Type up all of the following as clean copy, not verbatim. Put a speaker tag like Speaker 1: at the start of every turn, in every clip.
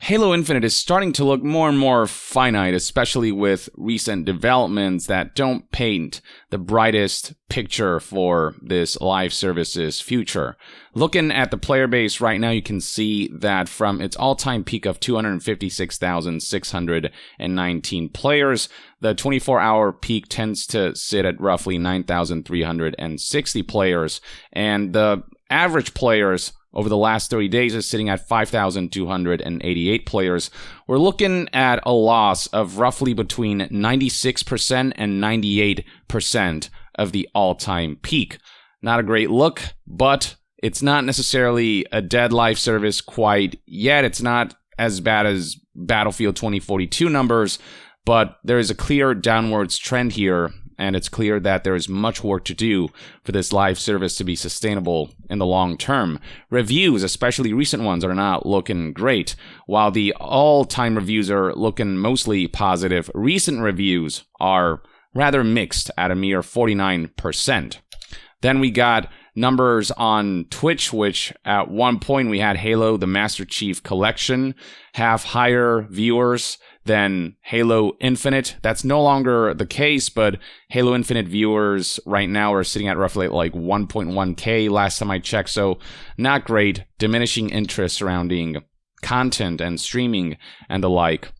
Speaker 1: Halo Infinite is starting to look more and more finite, especially with recent developments that don't paint the brightest picture for this live service's future. Looking at the player base right now, you can see that from its all-time peak of 256,619 players, the 24-hour peak tends to sit at roughly 9,360 players, and the average players over the last 30 days is sitting at 5,288 players. We're looking at a loss of roughly between 96% and 98% of the all-time peak. Not a great look, but it's not necessarily a dead live service quite yet. It's not as bad as Battlefield 2042 numbers, but there is a clear downwards trend here, and it's clear that there is much work to do for this live service to be sustainable in the long term. Reviews, especially recent ones, are not looking great. While the all-time reviews are looking mostly positive, recent reviews are rather mixed at a mere 49%. Then we got numbers on Twitch, which at one point we had Halo the Master Chief Collection have higher viewers than Halo Infinite. That's no longer the case, but Halo Infinite viewers right now are sitting at roughly like 1.1k last time I checked, so not great. Diminishing interest surrounding content and streaming and the like.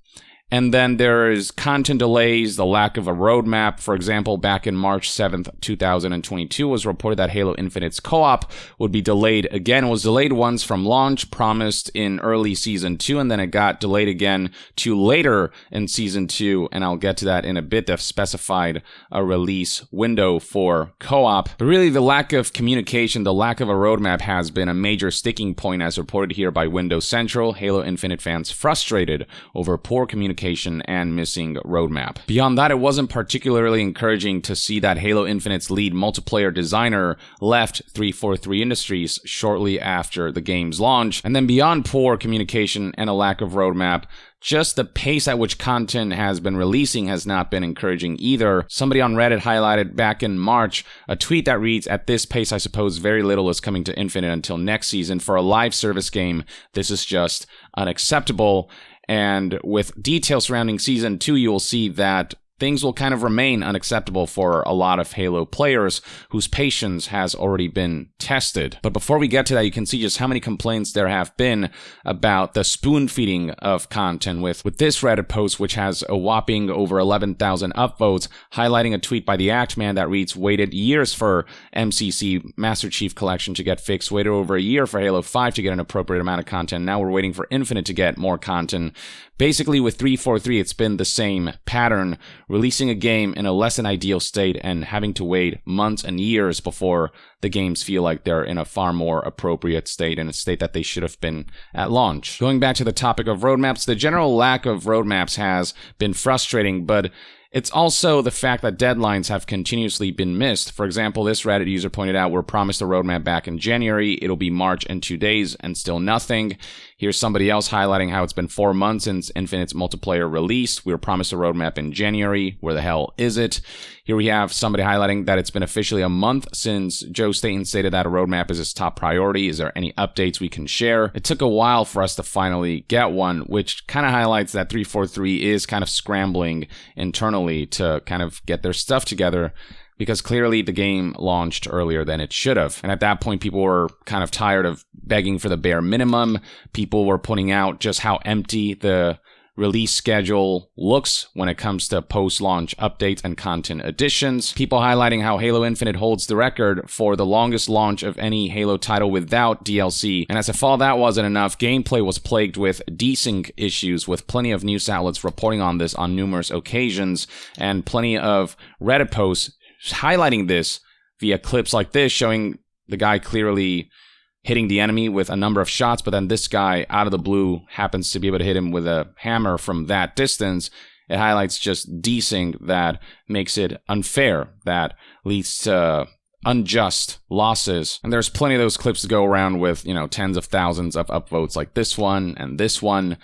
Speaker 1: And then there is content delays, the lack of a roadmap. For example, back in March 7th, 2022, was reported that Halo Infinite's co-op would be delayed again. It was delayed once from launch, promised in early Season 2, and then it got delayed again to later in Season 2, and I'll get to that in a bit. They've specified a release window for co-op. But really, the lack of communication, the lack of a roadmap has been a major sticking point, as reported here by Windows Central. Halo Infinite fans frustrated over poor communication and missing roadmap. Beyond that, it wasn't particularly encouraging to see that Halo Infinite's lead multiplayer designer left 343 Industries shortly after the game's launch. And then beyond poor communication and a lack of roadmap, just the pace at which content has been releasing has not been encouraging either. Somebody on Reddit highlighted back in March a tweet that reads, "At this pace, I suppose very little is coming to Infinite until next season. For a live service game, this is just unacceptable." And with details surrounding Season 2, you will see that things will kind of remain unacceptable for a lot of Halo players whose patience has already been tested. But before we get to that, you can see just how many complaints there have been about the spoon feeding of content with this Reddit post, which has a whopping over 11,000 upvotes, highlighting a tweet by the Act Man that reads, "Waited years for MCC Master Chief Collection to get fixed, waited over a year for Halo 5 to get an appropriate amount of content. Now we're waiting for Infinite to get more content." Basically, with 343, it's been the same pattern, releasing a game in a less than ideal state and having to wait months and years before the games feel like they're in a far more appropriate state, in a state that they should have been at launch. Going back to the topic of roadmaps, the general lack of roadmaps has been frustrating, but it's also the fact that deadlines have continuously been missed. For example, this Reddit user pointed out, "We're promised a roadmap back in January. It'll be March in 2 days and still nothing." Here's somebody else highlighting how it's been 4 months since Infinite's multiplayer release. "We were promised a roadmap in January. Where the hell is it?" Here we have somebody highlighting that it's been officially a month since Joe Staten stated that a roadmap is his top priority. "Is there any updates we can share?" It took a while for us to finally get one, which kind of highlights that 343 is kind of scrambling internally to kind of get their stuff together, because clearly the game launched earlier than it should have. And at that point, people were kind of tired of begging for the bare minimum. People were pointing out just how empty the release schedule looks when it comes to post-launch updates and content additions. People highlighting how Halo Infinite holds the record for the longest launch of any Halo title without DLC. And as if all that wasn't enough, gameplay was plagued with desync issues, with plenty of news outlets reporting on this on numerous occasions, and plenty of Reddit posts highlighting this via clips like this, showing the guy clearly hitting the enemy with a number of shots, but then this guy, out of the blue, happens to be able to hit him with a hammer from that distance. It highlights just desync that makes it unfair, that leads to unjust losses. And there's plenty of those clips to go around with, tens of thousands of upvotes like this one and this one.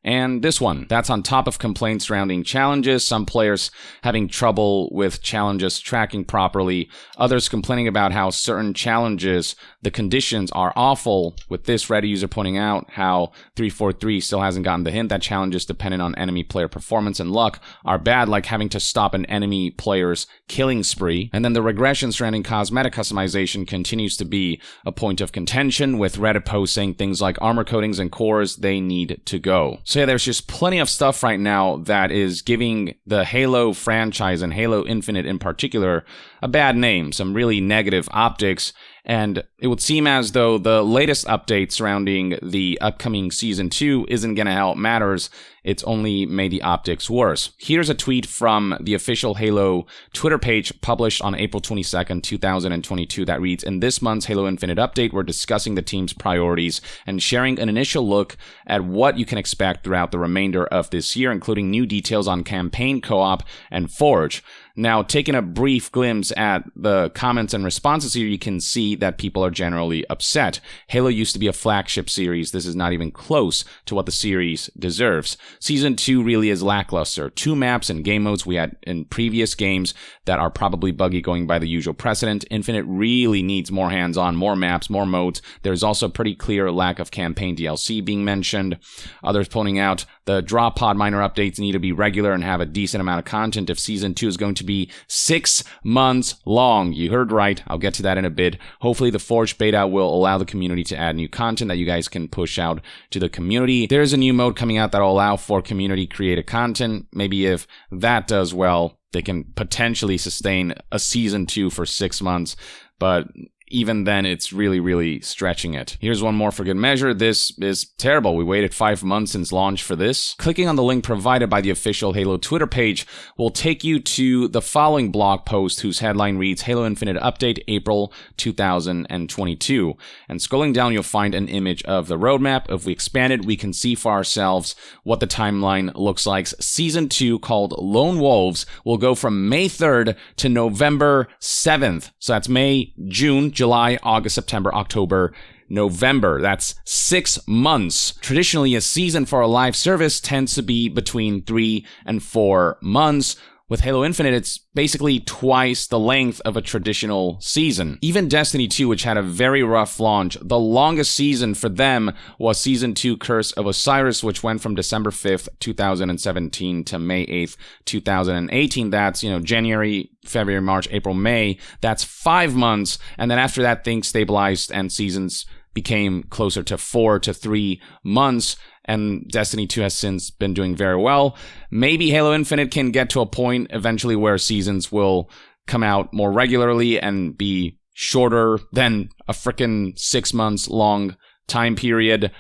Speaker 1: and this one. That's on top of complaints surrounding challenges, some players having trouble with challenges tracking properly, others complaining about how certain challenges, the conditions are awful, with this Reddit user pointing out how 343 still hasn't gotten the hint that challenges dependent on enemy player performance and luck are bad, like having to stop an enemy player's killing spree. And then the regression surrounding cosmetic customization continues to be a point of contention, with Reddit posts saying things like armor coatings and cores, they need to go. So yeah, there's just plenty of stuff right now that is giving the Halo franchise and Halo Infinite in particular a bad name, some really negative optics. And it would seem as though the latest update surrounding the upcoming Season 2 isn't going to help matters. It's only made the optics worse. Here's a tweet from the official Halo Twitter page published on April 22nd, 2022 that reads, "In this month's Halo Infinite update, we're discussing the team's priorities and sharing an initial look at what you can expect throughout the remainder of this year, including new details on campaign, co-op, and Forge." Now, taking a brief glimpse at the comments and responses here, you can see that people are generally upset. Halo used to be a flagship series. This is not even close to what the series deserves. Season 2 really is lackluster. 2 maps and game modes we had in previous games that are probably buggy going by the usual precedent. Infinite really needs more hands-on, more maps, more modes. There's also a pretty clear lack of campaign DLC being mentioned. Others pointing out the drop pod minor updates need to be regular and have a decent amount of content if Season 2 is going to be 6 months long. You heard right. I'll get to that in a bit. Hopefully the Forge beta will allow the community to add new content that you guys can push out to the community. There's a new mode coming out that will allow for community created content. Maybe if that does well, they can potentially sustain a Season 2 for 6 months. But even then, it's really, really stretching it. Here's one more for good measure. This is terrible. We waited 5 months since launch for this. Clicking on the link provided by the official Halo Twitter page will take you to the following blog post, whose headline reads, Halo Infinite Update, April 2022. And scrolling down, you'll find an image of the roadmap. If we expand it, we can see for ourselves what the timeline looks like. Season 2, called Lone Wolves, will go from May 3rd to November 7th. So that's May, June, July, August, September, October, November. That's 6 months. Traditionally, a season for a live service tends to be between 3 and 4 months. With Halo Infinite, it's basically twice the length of a traditional season. Even Destiny 2, which had a very rough launch, the longest season for them was Season 2 Curse of Osiris, which went from December 5th, 2017 to May 8th, 2018. That's, January, February, March, April, May. That's 5 months. And then after that, things stabilized and seasons became closer to 4 to 3 months. And Destiny 2 has since been doing very well. Maybe Halo Infinite can get to a point eventually where seasons will come out more regularly and be shorter than a frickin' 6 months long time period.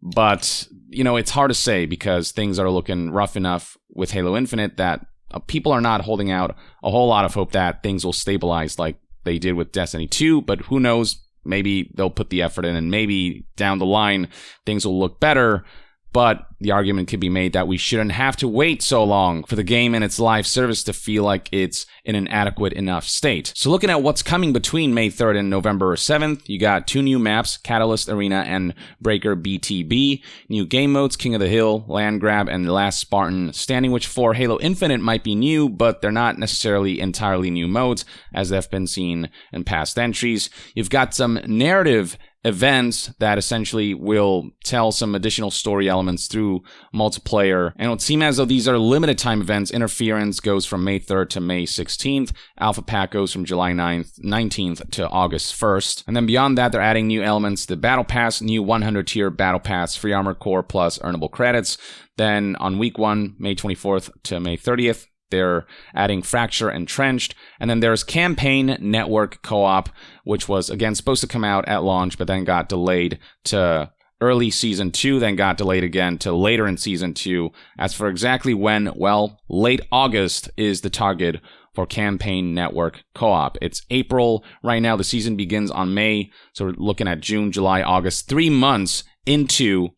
Speaker 1: But, it's hard to say because things are looking rough enough with Halo Infinite that people are not holding out a whole lot of hope that things will stabilize like they did with Destiny 2. But who knows? Maybe they'll put the effort in and maybe down the line things will look better. But the argument could be made that we shouldn't have to wait so long for the game and its live service to feel like it's in an adequate enough state. So looking at what's coming between May 3rd and November 7th, you got 2 new maps, Catalyst Arena and Breaker BTB, new game modes, King of the Hill, Land Grab, and The Last Spartan Standing, which for Halo Infinite might be new, but they're not necessarily entirely new modes, as they've been seen in past entries. You've got some narrative events that essentially will tell some additional story elements through multiplayer. And it would seem as though these are limited time events. Interference goes from May 3rd to May 16th. Alpha Pack goes from July 19th to August 1st. And then beyond that, they're adding new elements. The Battle Pass, new 100 tier Battle Pass, free armor core plus earnable credits. Then on week 1, May 24th to May 30th, they're adding Fracture and Trenched. And then there's Campaign Network Co-op, which was, again, supposed to come out at launch, but then got delayed to early Season 2, then got delayed again to later in Season 2. As for exactly when, well, late August is the target for Campaign Network Co-op. It's April right now. The season begins on May. So we're looking at June, July, August, 3 months into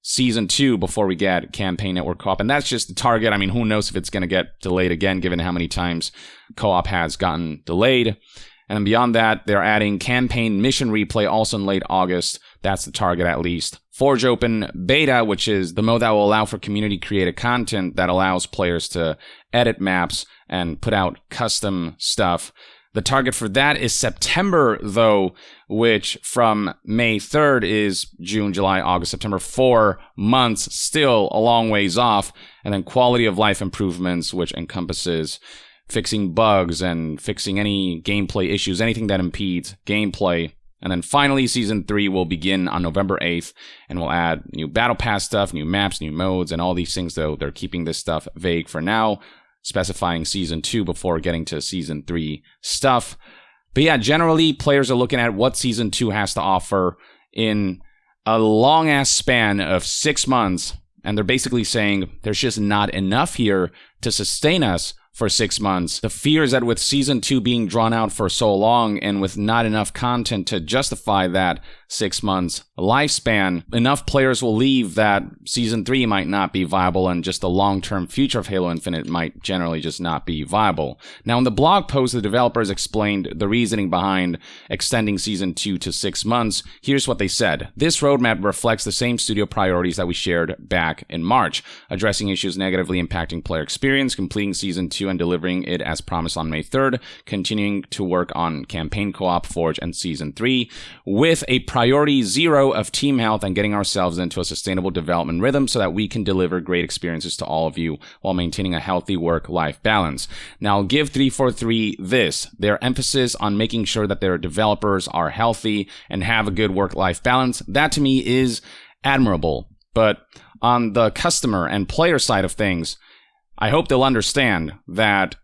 Speaker 1: Season 2 before we get Campaign Network Co-op. And that's just the target. I mean, who knows if it's going to get delayed again, given how many times Co-op has gotten delayed. And then beyond that, they're adding Campaign Mission Replay also in late August. That's the target, at least. Forge Open Beta, which is the mode that will allow for community-created content that allows players to edit maps and put out custom stuff. The target for that is September, though, which from May 3rd is June, July, August, September, 4 months, still a long ways off. And then quality of life improvements, which encompasses fixing bugs and fixing any gameplay issues, anything that impedes gameplay. And then finally, Season 3 will begin on November 8th, and we'll add new Battle Pass stuff, new maps, new modes, and all these things, though they're keeping this stuff vague for now, specifying Season 2 before getting to Season 3 stuff. But yeah, generally, players are looking at what Season 2 has to offer in a long-ass span of 6 months, and they're basically saying there's just not enough here to sustain us for 6 months. The fear is that with Season 2 being drawn out for so long and with not enough content to justify that 6 months lifespan, enough players will leave that Season 3 might not be viable and just the long-term future of Halo Infinite might generally just not be viable. Now, in the blog post, the developers explained the reasoning behind extending Season 2 to 6 months. Here's what they said. This roadmap reflects the same studio priorities that we shared back in March, addressing issues negatively impacting player experience, completing Season 2 and delivering it as promised on May 3rd, continuing to work on campaign co-op, Forge, and Season 3, with a priority 0 of team health and getting ourselves into a sustainable development rhythm so that we can deliver great experiences to all of you while maintaining a healthy work-life balance. Now, I'll give 343 this. Their emphasis on making sure that their developers are healthy and have a good work-life balance, that to me is admirable. But on the customer and player side of things, I hope they'll understand that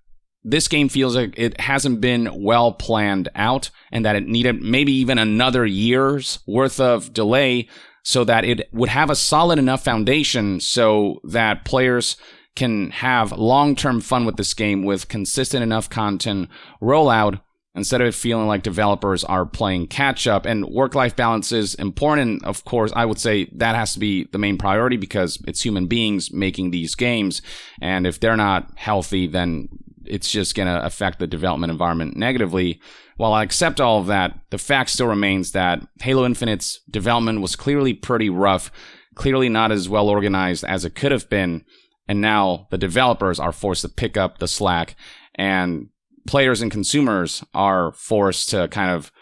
Speaker 1: this game feels like it hasn't been well planned out and that it needed maybe even another year's worth of delay so that it would have a solid enough foundation so that players can have long-term fun with this game with consistent enough content rollout instead of it feeling like developers are playing catch-up. And work-life balance is important. Of course, I would say that has to be the main priority because it's human beings making these games. And if they're not healthy, then it's just going to affect the development environment negatively. While I accept all of that, the fact still remains that Halo Infinite's development was clearly pretty rough, clearly not as well organized as it could have been. And now the developers are forced to pick up the slack, and players and consumers are forced to kind of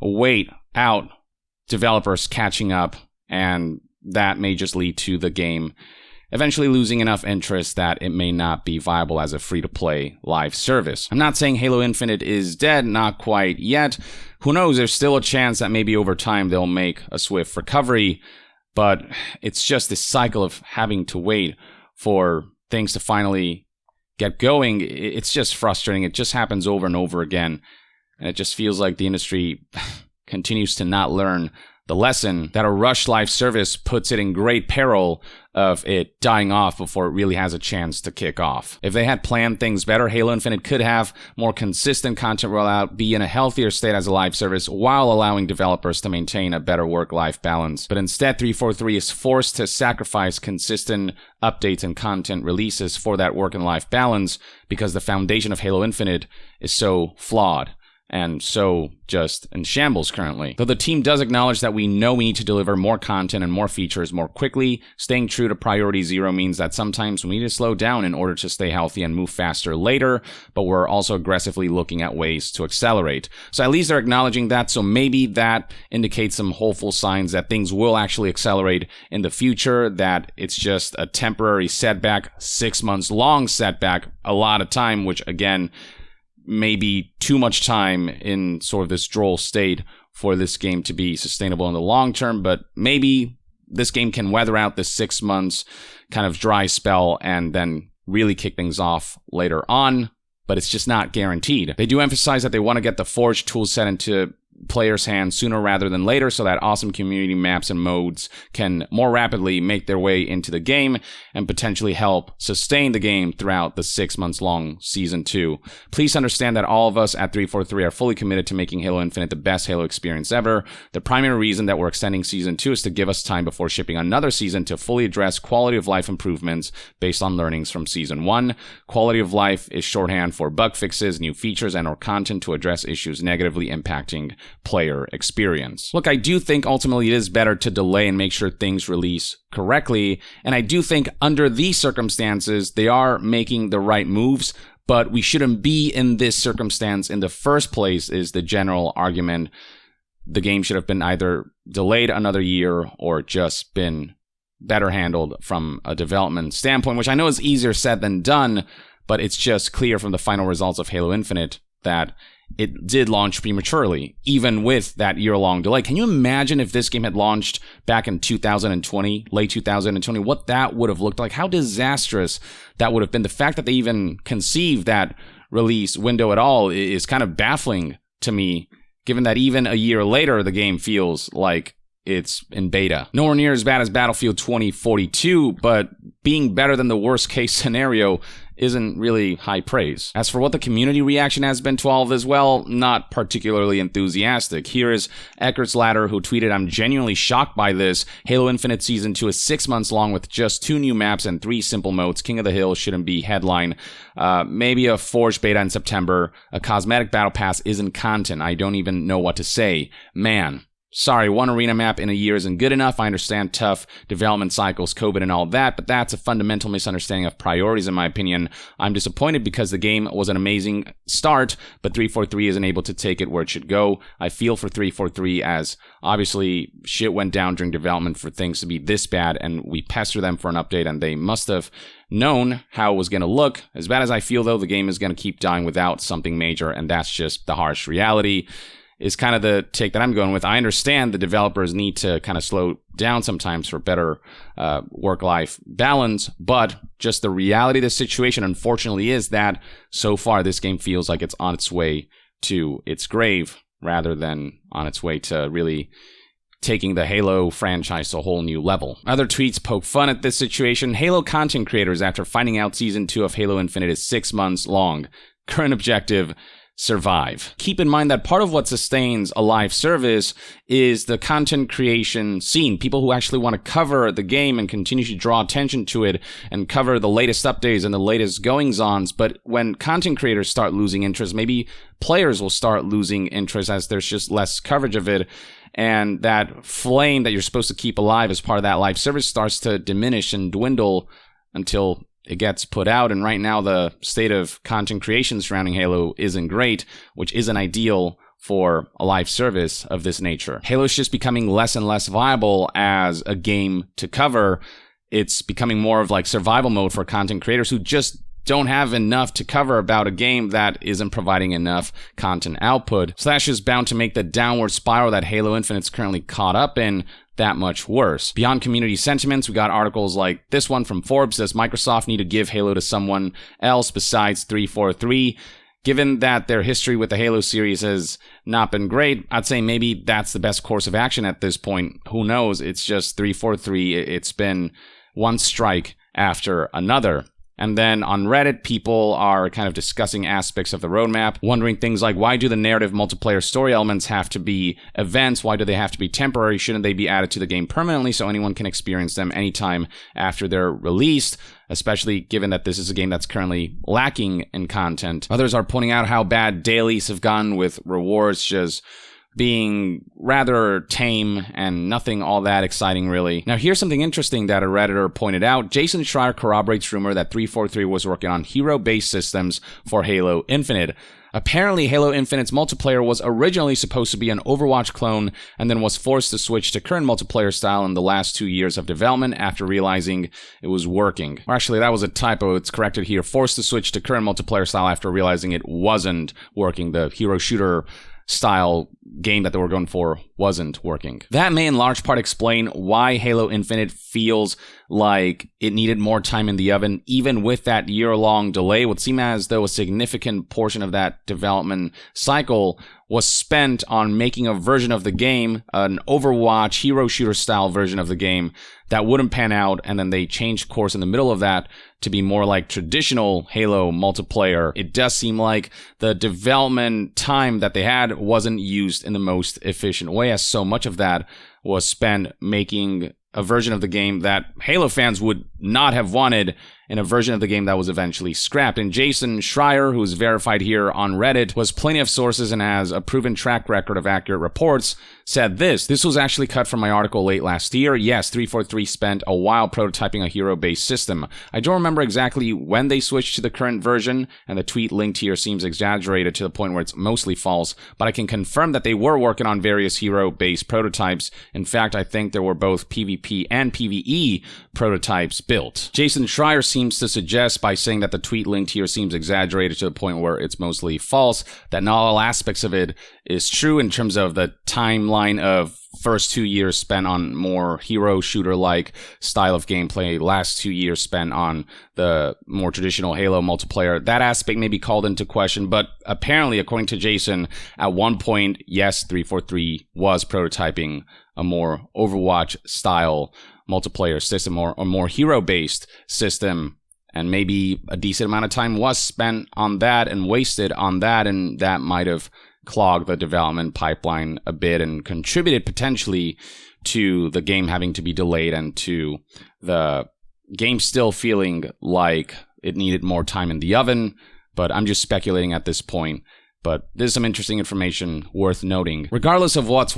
Speaker 1: wait out developers catching up, and that may just lead to the game eventually losing enough interest that it may not be viable as a free-to-play live service. I'm not saying Halo Infinite is dead, not quite yet. Who knows, there's still a chance that maybe over time they'll make a swift recovery, but it's just this cycle of having to wait for things to finally get going. It's just frustrating. It just happens over and over again, and it just feels like the industry continues to not learn the lesson that a rushed live service puts it in great peril of it dying off before it really has a chance to kick off. If they had planned things better, Halo Infinite could have more consistent content rollout, be in a healthier state as a live service while allowing developers to maintain a better work-life balance. But instead, 343 is forced to sacrifice consistent updates and content releases for that work and life balance because the foundation of Halo Infinite is so flawed and so just in shambles currently. Though the team does acknowledge that we know we need to deliver more content and more features more quickly, staying true to priority 0 means that sometimes we need to slow down in order to stay healthy and move faster later, but we're also aggressively looking at ways to accelerate. So at least they're acknowledging that, so maybe that indicates some hopeful signs that things will actually accelerate in the future, that it's just a temporary setback, 6 months long setback, a lot of time, which again, maybe too much time in sort of this droll state for this game to be sustainable in the long term, but maybe this game can weather out this 6 months kind of dry spell and then really kick things off later on, but it's just not guaranteed. They do emphasize that they want to get the Forge toolset into players' hands sooner rather than later so that awesome community maps and modes can more rapidly make their way into the game and potentially help sustain the game throughout the 6 months long Season 2. Please understand that all of us at 343 are fully committed to making Halo Infinite the best Halo experience ever. The primary reason that we're extending Season 2 is to give us time before shipping another season to fully address quality of life improvements based on learnings from Season 1. Quality of life is shorthand for bug fixes, new features, and or content to address issues negatively impacting player experience. Look, I do think ultimately it is better to delay and make sure things release correctly, and I do think under these circumstances, they are making the right moves, but we shouldn't be in this circumstance in the first place is the general argument. The game should have been either delayed another year or just been better handled from a development standpoint, which I know is easier said than done, but it's just clear from the final results of Halo Infinite that it did launch prematurely, even with that year-long delay. Can you imagine if this game had launched back in 2020, late 2020, what that would have looked like? How disastrous that would have been. The fact that they even conceived that release window at all is kind of baffling to me, given that even a year later, the game feels like it's in beta. Nowhere near as bad as Battlefield 2042, but being better than the worst case scenario isn't really high praise. As for what the community reaction has been to all of this, well, not particularly enthusiastic. Here is Eckert's Ladder, who tweeted, "I'm genuinely shocked by this. Halo Infinite Season 2 is 6 months long with just 2 new maps and 3 simple modes. King of the Hill shouldn't be headline. Maybe a Forge beta in September. A cosmetic battle pass isn't content. I don't even know what to say. Man. Sorry, 1 arena map in a year isn't good enough. I understand tough development cycles, COVID and all that, but that's a fundamental misunderstanding of priorities in my opinion. I'm disappointed because the game was an amazing start, but 343 isn't able to take it where it should go. I feel for 343 as obviously shit went down during development for things to be this bad, and we pester them for an update, and they must have known how it was going to look. As bad as I feel, though, the game is going to keep dying without something major, and that's just the harsh reality. Is kind of the take that I'm going with. I understand the developers need to kind of slow down sometimes for better work-life balance, but just the reality of the situation, unfortunately, is that so far this game feels like it's on its way to its grave rather than on its way to really taking the Halo franchise to a whole new level. Other tweets poke fun at this situation. Halo content creators, after finding out Season 2 of Halo Infinite is 6 months long. Current objective, survive. Keep in mind that part of what sustains a live service is the content creation scene. People who actually want to cover the game and continue to draw attention to it and cover the latest updates and the latest goings-ons. But when content creators start losing interest, maybe players will start losing interest as there's just less coverage of it. And that flame that you're supposed to keep alive as part of that live service starts to diminish and dwindle until it gets put out. And right now the state of content creation surrounding Halo isn't great, which isn't ideal for a live service of this nature. Halo's just becoming less and less viable as a game to cover. It's becoming more of like survival mode for content creators who just don't have enough to cover about a game that isn't providing enough content output. So that's just bound to make the downward spiral that Halo Infinite's currently caught up in that much worse. Beyond community sentiments, we got articles like this one from Forbes. Does Microsoft need to give Halo to someone else besides 343? Given that their history with the Halo series has not been great, I'd say maybe that's the best course of action at this point. Who knows? It's just 343. It's been one strike after another. And then on Reddit, people are kind of discussing aspects of the roadmap, wondering things like, why do the narrative multiplayer story elements have to be events? Why do they have to be temporary? Shouldn't they be added to the game permanently so anyone can experience them anytime after they're released? Especially given that this is a game that's currently lacking in content. Others are pointing out how bad dailies have gone, with rewards just being rather tame and nothing all that exciting, really. Now, here's something interesting that a Redditor pointed out. Jason Schreier corroborates rumor that 343 was working on hero-based systems for Halo Infinite. Apparently, Halo Infinite's multiplayer was originally supposed to be an Overwatch clone and then was forced to switch to current multiplayer style in the last 2 years of development after realizing it was working. Or actually, that was a typo. It's corrected here. Forced to switch to current multiplayer style after realizing it wasn't working. The hero shooter style game that they were going for wasn't working. That may in large part explain why Halo Infinite feels like it needed more time in the oven, even with that year-long delay. It would seem as though a significant portion of that development cycle was spent on making a version of the game, an Overwatch hero shooter style version of the game that wouldn't pan out, and then they changed course in the middle of that to be more like traditional Halo multiplayer. It does seem like the development time that they had wasn't used in the most efficient way, as so much of that was spent making a version of the game that Halo fans would not have wanted in a version of the game that was eventually scrapped. And Jason Schreier, who's verified here on Reddit, who has plenty of sources and has a proven track record of accurate reports, said this was actually cut from my article late last year. Yes, 343 spent a while prototyping a hero-based system. I don't remember exactly when they switched to the current version, and the tweet linked here seems exaggerated to the point where it's mostly false, but I can confirm that they were working on various hero-based prototypes. In fact, I think there were both PvP and PvE prototypes built. Jason Schreier seems to suggest, by saying that the tweet linked here seems exaggerated to the point where it's mostly false, that not all aspects of it is true in terms of the timeline of first 2 years spent on more hero shooter-like style of gameplay, last 2 years spent on the more traditional Halo multiplayer. That aspect may be called into question, but apparently, according to Jason, at one point, yes, 343 was prototyping a more Overwatch-style multiplayer system or a more hero-based system, and maybe a decent amount of time was spent on that and wasted on that, and that might have clogged the development pipeline a bit and contributed potentially to the game having to be delayed and to the game still feeling like it needed more time in the oven. But I'm just speculating at this point. But there's some interesting information worth noting. Regardless of what's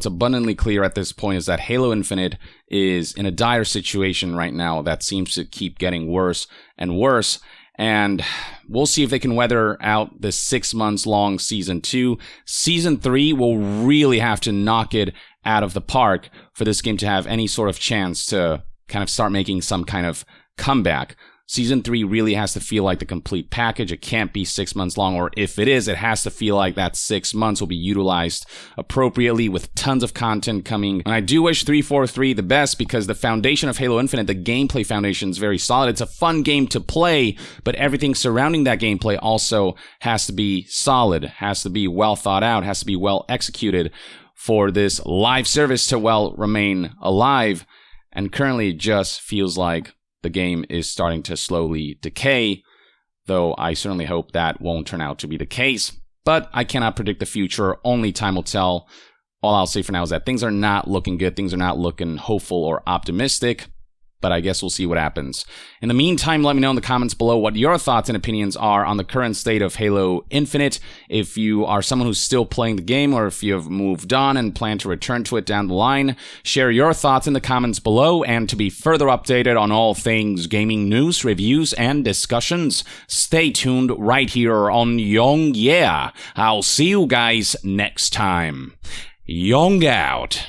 Speaker 1: abundantly clear at this point is that Halo Infinite is in a dire situation right now that seems to keep getting worse and worse. And we'll see if they can weather out this 6 months long Season 2. Season 3 will really have to knock it out of the park for this game to have any sort of chance to kind of start making some kind of comeback. Season 3 really has to feel like the complete package. It can't be 6 months long, or if it is, it has to feel like that 6 months will be utilized appropriately with tons of content coming. And I do wish 343 the best, because the foundation of Halo Infinite, the gameplay foundation, is very solid. It's a fun game to play, but everything surrounding that gameplay also has to be solid, has to be well thought out, has to be well executed for this live service to, well, remain alive. And currently it just feels like the game is starting to slowly decay, though I certainly hope that won't turn out to be the case. But I cannot predict the future. Only time will tell. All I'll say for now is that things are not looking good. Things are not looking hopeful or optimistic. But I guess we'll see what happens. In the meantime, let me know in the comments below what your thoughts and opinions are on the current state of Halo Infinite. If you are someone who's still playing the game, or if you have moved on and plan to return to it down the line, share your thoughts in the comments below. And to be further updated on all things gaming news, reviews, and discussions, stay tuned right here on Young Yeah. I'll see you guys next time. Young out.